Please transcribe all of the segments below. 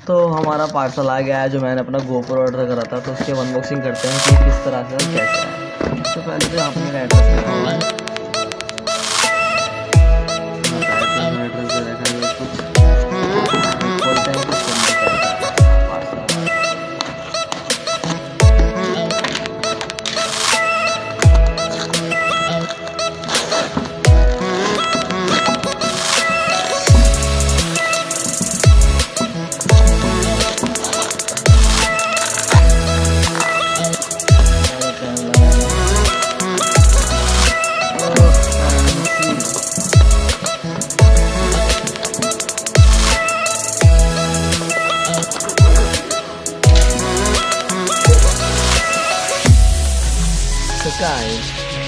तो हमारा पार्सल आ गया है जो मैंने अपना GoPro ऑर्डर करा था, तो उसकी अनबॉक्सिंग करते हैं कि किस तरह से और कैसे है। तो पहले तो यहाँ पर मेरा एड्रेस लिखा हुआ है, एड्रेस दे रखा है कुछ, बोलते हैं कुछ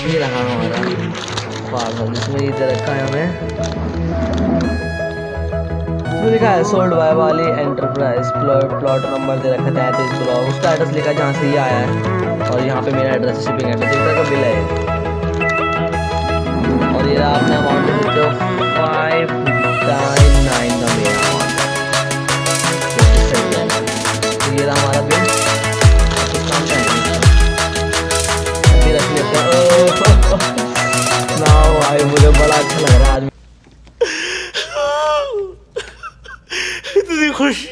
ये रहा हमारा पार्सल, जिसमें ये दे रखा है हमें, इसमें लिखा है सोल्ड बाय वाली एंटरप्राइज, प्लॉट नंबर दे रखा है 33 ब्लॉक, उसका एड्रेस लिखा है जहाँ से ये आया है, और यहाँ पे मेरा एड्रेस, शिपिंग एड्रेस, इस तरह का बिल है। और ये आपने अमाउंट देते हो 599 का मेरा अमाउंट, तो ये रहा हमारा बिल। ना भाई मुझे बड़ा अच्छा लग रहा है आज, इतनी खुशी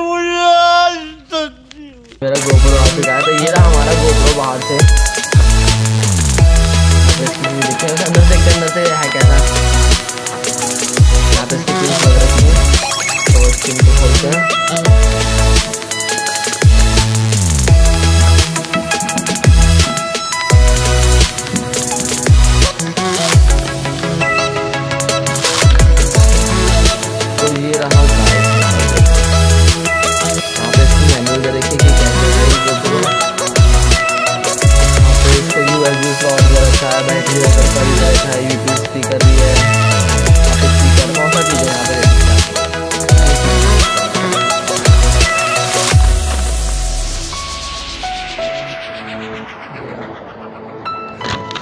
मुझे आज तक। मेरा GoPro आ चुका है, तो ये रहा हमारा GoPro बाहर से, अंदर से है कैसा, यहाँ पे इसकी पिन खोल रखी है, तो इस पिन को खोलते हैं। बैटरी स्पीकर भी है, स्पीकर बहुत सारी चीज़ें यहाँ पे।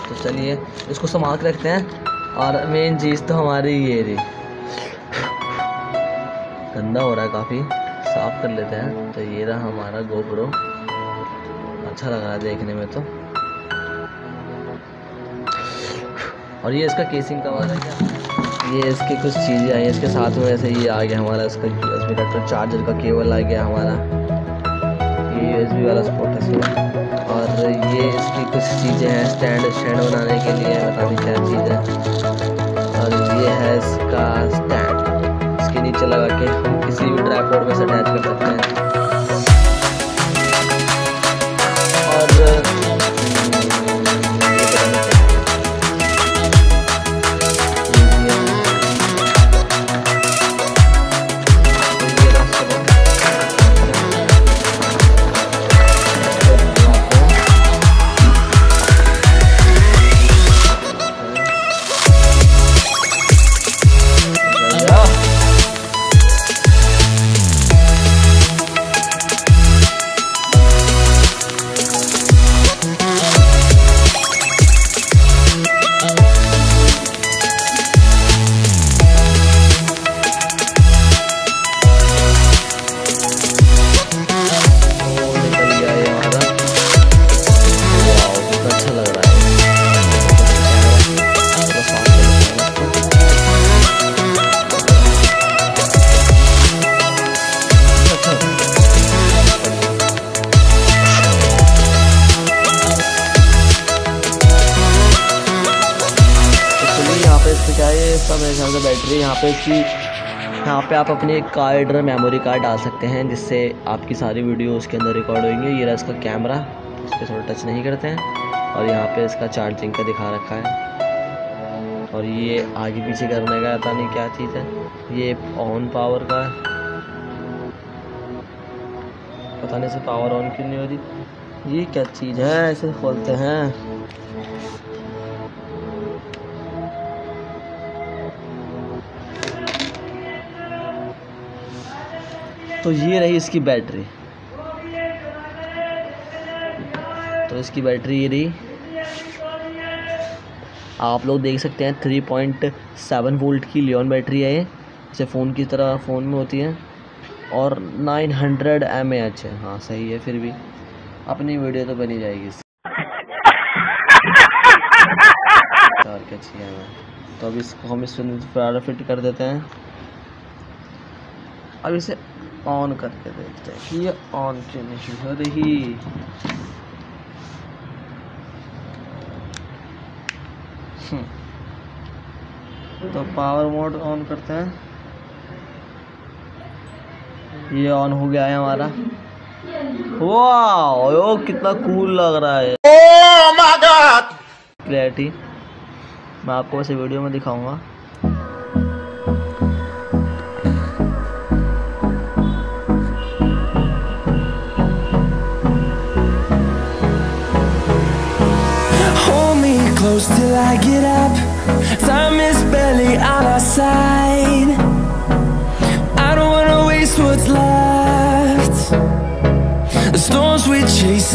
तो चलिए इसको संभाल के रखते हैं, और मेन चीज़ तो हमारी ये रही, गंदा हो रहा है काफ़ी, साफ कर लेते हैं। तो ये रहा हमारा GoPro, अच्छा लग रहा है देखने में तो। और ये इसका केसिंग का वाला है क्या, ये इसकी कुछ चीज़ें आई हैं इसके साथ में, ऐसे ये आ गया हमारा इसका USB अडेप्टर, चार्जर का केबल आ गया हमारा, ये USB वाला स्पोर्ट है इसमें, और ये इसकी कुछ चीज़ें हैं स्टैंड बनाने के लिए, पता नहीं क्या चीज़ है। और ये है इसका स्टैंड, इसके नीचे लगा के हम किसी भी ट्राइपॉड में से अटैच कर सकते हैं। इसका मेरे ख्याल से बैटरी यहाँ पे आप अपनी एक कार्ड मेमोरी कार्ड डाल सकते हैं, जिससे आपकी सारी वीडियो उसके अंदर रिकॉर्ड होंगी। ये रहा इसका कैमरा, इस पर थोड़ा टच नहीं करते हैं, और यहाँ पे इसका चार्जिंग का दिखा रखा है, और ये आगे पीछे करने का पता नहीं क्या चीज़ है, ये ऑन पावर का है, पता नहीं से पावर ऑन क्यों नहीं हो रही, ये क्या चीज़ है, ऐसे खोलते हैं। तो ये रही इसकी बैटरी, तो इसकी बैटरी ये रही, आप लोग देख सकते हैं 3.7 वोल्ट की लियोन बैटरी है ये, जैसे फ़ोन की तरह फ़ोन में होती है, और 900 mAh है। हाँ सही है, फिर भी अपनी वीडियो तो बनी जाएगी इससे। और क्या चाहिए हमें, तो अब इसको हम इसमें फिट कर देते हैं। अब इसे ऑन करके देखते हैं कि ये ऑन क्यों नहीं हो रही। तो पावर मोड ऑन करते हैं, ये ऑन हो गया है हमारा। वाह यो कितना कूल लग रहा है। ओह माय गॉड, क्लैरिटी मैं आपको वैसे वीडियो में दिखाऊंगा। Close till I get up. Time is barely on our side. I don't wanna waste what's left. The storms we chase.